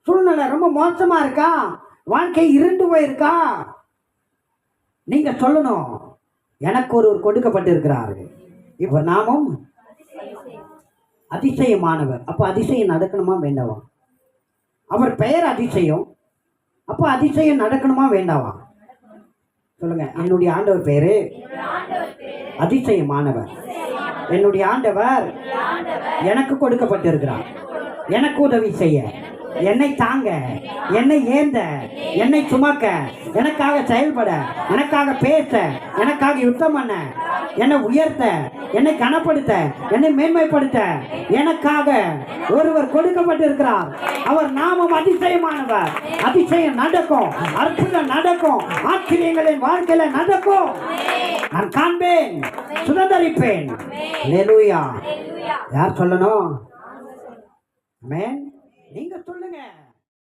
சூழ்நிலை ரொம்ப மோசமா இருக்கா, வாழ்க்கை இருண்டு போயிருக்கா, நீங்க சொல்லணும் எனக்கு ஒருவர் கொடுக்கப்பட்டிருக்கிறார். இப்ப நாமும் அதிசயமானவர். அப்ப அதிசயம் நடக்கணுமா வேண்டாவா? அவர் பெயர் அதிசயம். அப்ப அதிசயம் நடக்கணுமா வேண்டாவா? சொல்லுங்க. என்னுடைய ஆண்டவர் பேரு அதிசயமானவர். என்னுடைய ஆண்டவர் எனக்கு கொடுக்கப்பட்டிருக்கிறார். எனக்கு உதவி செய்ய, என்னை தாங்க, என்னை ஏந்த, என்னை சுமக்க, எனக்காக செயல்பட, எனக்காக பேச, எனக்காக யுத்தம் பண்ண, என்னை உயர்த்த, என்னை கனப்படுத்த, என்னை மேன்மைப்படுத்த எனக்காக ஒருவர் கொடுக்கப்பட்டிருக்கிறார். அவர் நாமம் அதிசயமானவர். அதிசயம் நடக்கும், அற்புதம் நடக்கும், ஆச்சரியங்களின் வாழ்க்கையில நடக்கும். நான் காண்பேன், சுதந்தரிப்பேன். அல்லேலூயா. யார் சொல்லணும்? ஆமென். நீங்க சொல்லுங்க.